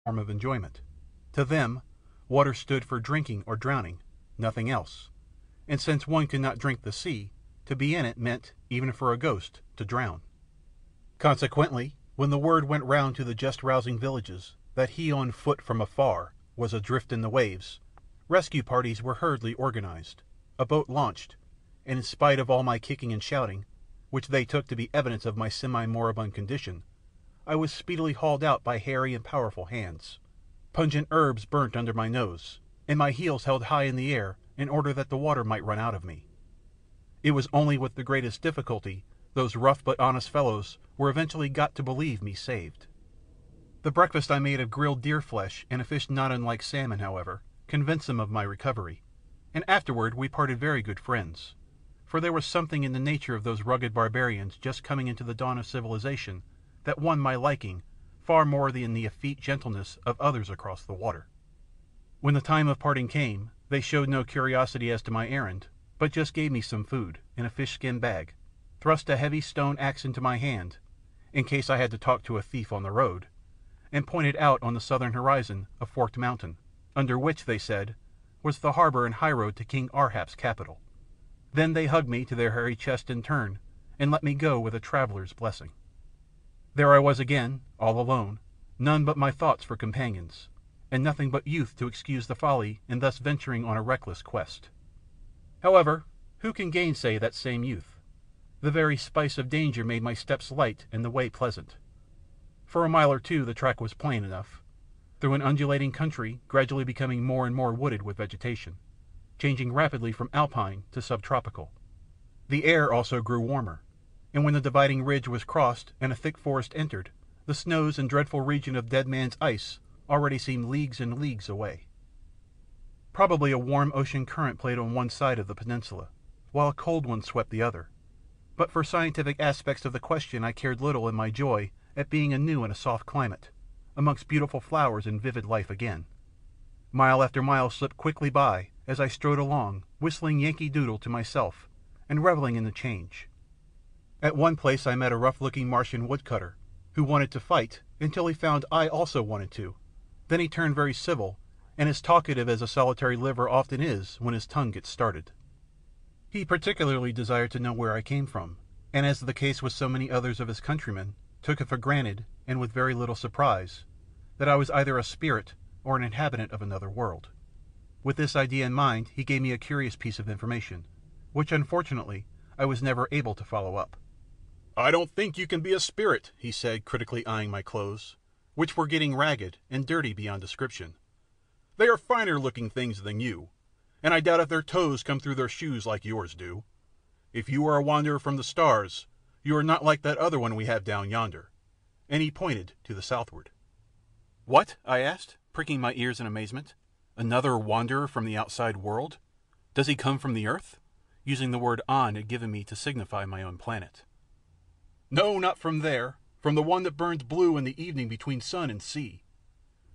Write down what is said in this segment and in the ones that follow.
form of enjoyment. To them, water stood for drinking or drowning, nothing else, and since one could not drink the sea, to be in it meant, even for a ghost, to drown. Consequently, when the word went round to the just rousing villages that he on foot from afar was adrift in the waves, rescue parties were hurriedly organized, a boat launched, and in spite of all my kicking and shouting, which they took to be evidence of my semi-moribund condition, I was speedily hauled out by hairy and powerful hands. Pungent herbs burnt under my nose, and my heels held high in the air in order that the water might run out of me. It was only with the greatest difficulty those rough but honest fellows were eventually got to believe me saved. The breakfast I made of grilled deer flesh and a fish not unlike salmon, however, convinced them of my recovery, and afterward we parted very good friends, for there was something in the nature of those rugged barbarians just coming into the dawn of civilization that won my liking far more than the effete gentleness of others across the water. When the time of parting came, they showed no curiosity as to my errand, but just gave me some food, in a fish-skin bag, thrust a heavy stone axe into my hand, in case I had to talk to a thief on the road, and pointed out on the southern horizon a forked mountain, under which, they said, was the harbour and highroad to King Arhap's capital. Then they hugged me to their hairy chest in turn, and let me go with a traveller's blessing. There I was again, all alone, none but my thoughts for companions, and nothing but youth to excuse the folly in thus venturing on a reckless quest. However, who can gainsay that same youth? The very spice of danger made my steps light and the way pleasant. For a mile or two the track was plain enough, through an undulating country gradually becoming more and more wooded with vegetation, changing rapidly from alpine to subtropical. The air also grew warmer, and when the dividing ridge was crossed and a thick forest entered, the snows and dreadful region of Dead Man's Ice already seemed leagues and leagues away. Probably a warm ocean current played on one side of the peninsula, while a cold one swept the other, but for scientific aspects of the question I cared little in my joy at being anew in a soft climate, amongst beautiful flowers and vivid life again. Mile after mile slipped quickly by as I strode along, whistling Yankee Doodle to myself, and revelling in the change. At one place I met a rough-looking Martian woodcutter, who wanted to fight until he found I also wanted to. Then he turned very civil, and as talkative as a solitary liver often is when his tongue gets started. He particularly desired to know where I came from, and as the case with so many others of his countrymen, took it for granted, and with very little surprise, that I was either a spirit or an inhabitant of another world. With this idea in mind he gave me a curious piece of information, which unfortunately I was never able to follow up. "I don't think you can be a spirit," he said, critically eyeing my clothes, which were getting ragged and dirty beyond description. "They are finer looking things than you, and I doubt if their toes come through their shoes like yours do. If you are a wanderer from the stars, you are not like that other one we have down yonder," and he pointed to the southward. "What?" I asked, pricking my ears in amazement. "Another wanderer from the outside world? Does he come from the earth?" using the word on had given me to signify my own planet. "No, not from there, from the one that burns blue in the evening between sun and sea.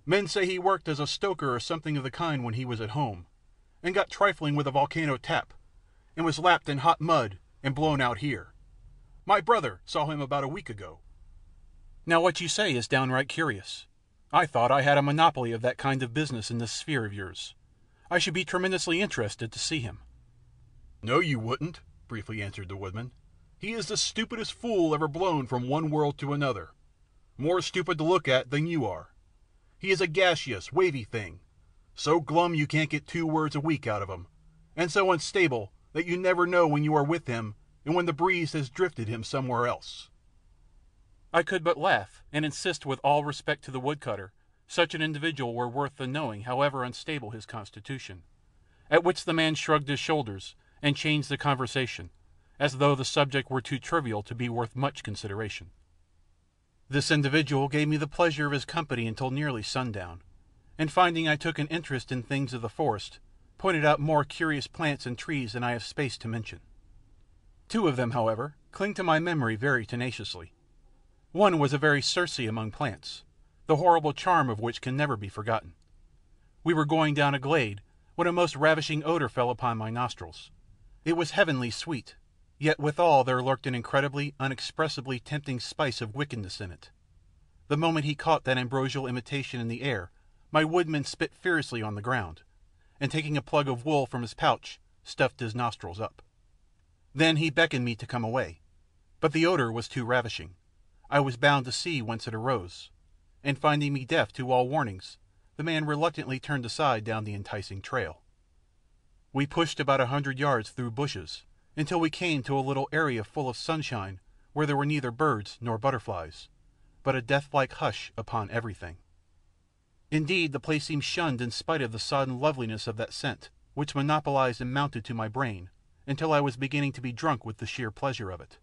Men say he worked as a stoker or something of the kind when he was at home, and got trifling with a volcano tap, and was lapped in hot mud and blown out here. My brother saw him about a week ago." "Now what you say is downright curious. I thought I had a monopoly of that kind of business in this sphere of yours. I should be tremendously interested to see him." "No, you wouldn't," briefly answered the woodman. "He is the stupidest fool ever blown from one world to another. More stupid to look at than you are. He is a gaseous, wavy thing, so glum you can't get 2 words a week out of him, and so unstable that you never know when you are with him and when the breeze has drifted him somewhere else." I could but laugh, and insist with all respect to the woodcutter, such an individual were worth the knowing however unstable his constitution, at which the man shrugged his shoulders and changed the conversation, as though the subject were too trivial to be worth much consideration. This individual gave me the pleasure of his company until nearly sundown, and finding I took an interest in things of the forest, pointed out more curious plants and trees than I have space to mention. 2 of them, however, cling to my memory very tenaciously. One was a very Circe among plants, the horrible charm of which can never be forgotten. We were going down a glade when a most ravishing odour fell upon my nostrils. It was heavenly sweet, yet withal there lurked an incredibly, unexpressibly tempting spice of wickedness in it. The moment he caught that ambrosial imitation in the air, my woodman spit furiously on the ground, and taking a plug of wool from his pouch, stuffed his nostrils up. Then he beckoned me to come away, but the odour was too ravishing. I was bound to see whence it arose, and finding me deaf to all warnings, the man reluctantly turned aside down the enticing trail. We pushed about 100 yards through bushes until we came to a little area full of sunshine where there were neither birds nor butterflies, but a death-like hush upon everything. Indeed, the place seemed shunned in spite of the sodden loveliness of that scent, which monopolized and mounted to my brain until I was beginning to be drunk with the sheer pleasure of it.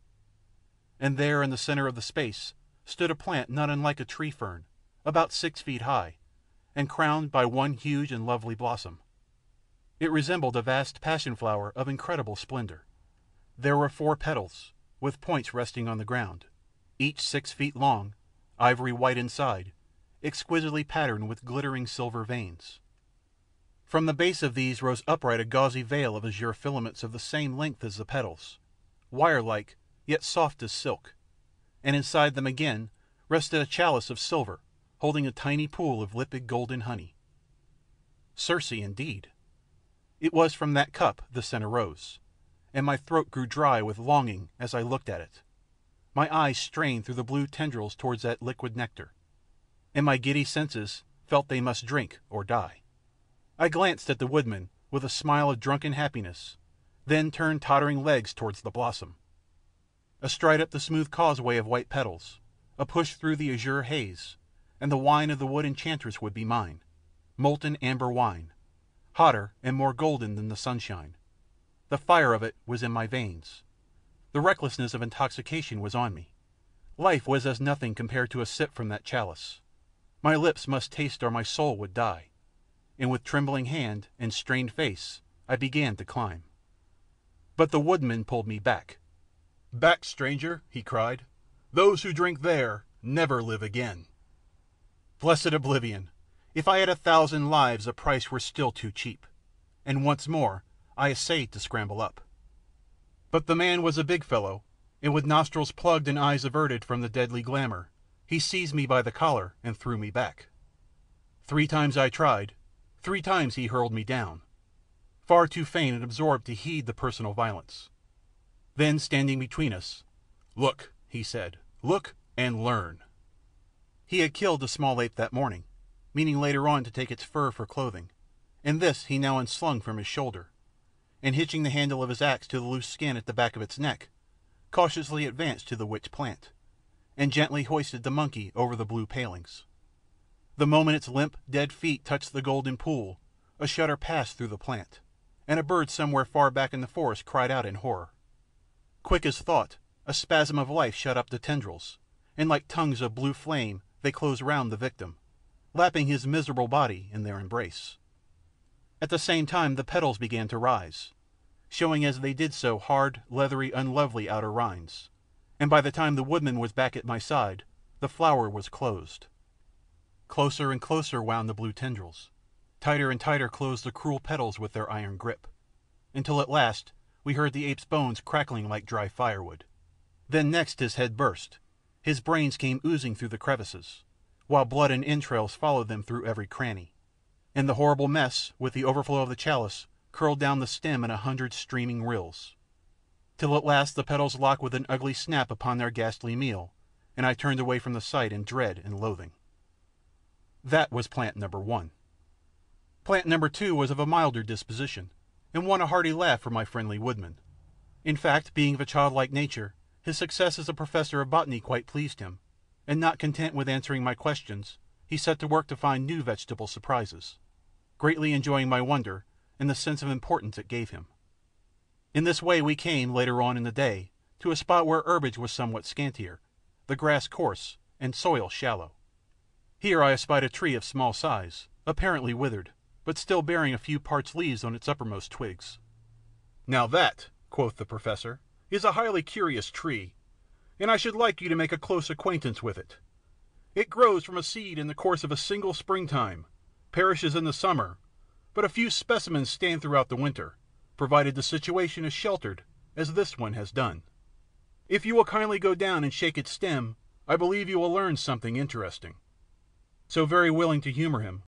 And there in the centre of the space stood a plant not unlike a tree fern, about 6 feet high, and crowned by one huge and lovely blossom. It resembled a vast passion flower of incredible splendour. There were 4 petals, with points resting on the ground, each 6 feet long, ivory white inside, exquisitely patterned with glittering silver veins. From the base of these rose upright a gauzy veil of azure filaments of the same length as the petals, wire-like, yet soft as silk, and inside them again rested a chalice of silver holding a tiny pool of limpid golden honey. Circe, indeed! It was from that cup the scent arose, and my throat grew dry with longing as I looked at it. My eyes strained through the blue tendrils towards that liquid nectar, and my giddy senses felt they must drink or die. I glanced at the woodman with a smile of drunken happiness, then turned tottering legs towards the blossom. A stride up the smooth causeway of white petals, a push through the azure haze, and the wine of the wood enchantress would be mine, molten amber wine, hotter and more golden than the sunshine. The fire of it was in my veins. The recklessness of intoxication was on me. Life was as nothing compared to a sip from that chalice. My lips must taste or my soul would die, and with trembling hand and strained face I began to climb. But the woodman pulled me back. "Back, stranger," he cried. "Those who drink there never live again." Blessed oblivion! If I had 1,000 lives the price were still too cheap, and once more I essayed to scramble up. But the man was a big fellow, and with nostrils plugged and eyes averted from the deadly glamour, he seized me by the collar and threw me back. 3 times I tried, 3 times he hurled me down, far too faint and absorbed to heed the personal violence. Then, standing between us, "Look," he said, "look and learn." He had killed a small ape that morning, meaning later on to take its fur for clothing, and this he now unslung from his shoulder, and hitching the handle of his axe to the loose skin at the back of its neck, cautiously advanced to the witch plant, and gently hoisted the monkey over the blue palings. The moment its limp, dead feet touched the golden pool, a shudder passed through the plant, and a bird somewhere far back in the forest cried out in horror. Quick as thought, a spasm of life shot up the tendrils, and like tongues of blue flame they closed round the victim, lapping his miserable body in their embrace. At the same time the petals began to rise, showing as they did so hard, leathery, unlovely outer rinds, and by the time the woodman was back at my side the flower was closed. Closer and closer wound the blue tendrils, tighter and tighter closed the cruel petals with their iron grip, until at last we heard the ape's bones crackling like dry firewood. Then next his head burst, his brains came oozing through the crevices, while blood and entrails followed them through every cranny, and the horrible mess, with the overflow of the chalice, curled down the stem in 100 streaming rills, till at last the petals locked with an ugly snap upon their ghastly meal, and I turned away from the sight in dread and loathing. That was plant number 1. Plant number 2 was of a milder disposition, and won a hearty laugh from my friendly woodman. In fact, being of a childlike nature, his success as a professor of botany quite pleased him, and not content with answering my questions, he set to work to find new vegetable surprises, greatly enjoying my wonder and the sense of importance it gave him. In this way we came, later on in the day, to a spot where herbage was somewhat scantier, the grass coarse, and soil shallow. Here I espied a tree of small size, apparently withered, but still bearing a few parched leaves on its uppermost twigs. "Now that," quoth the professor, "is a highly curious tree, and I should like you to make a close acquaintance with it. It grows from a seed in the course of a single springtime, perishes in the summer, but a few specimens stand throughout the winter, provided the situation is sheltered, as this one has done. If you will kindly go down and shake its stem, I believe you will learn something interesting." So, very willing to humour him,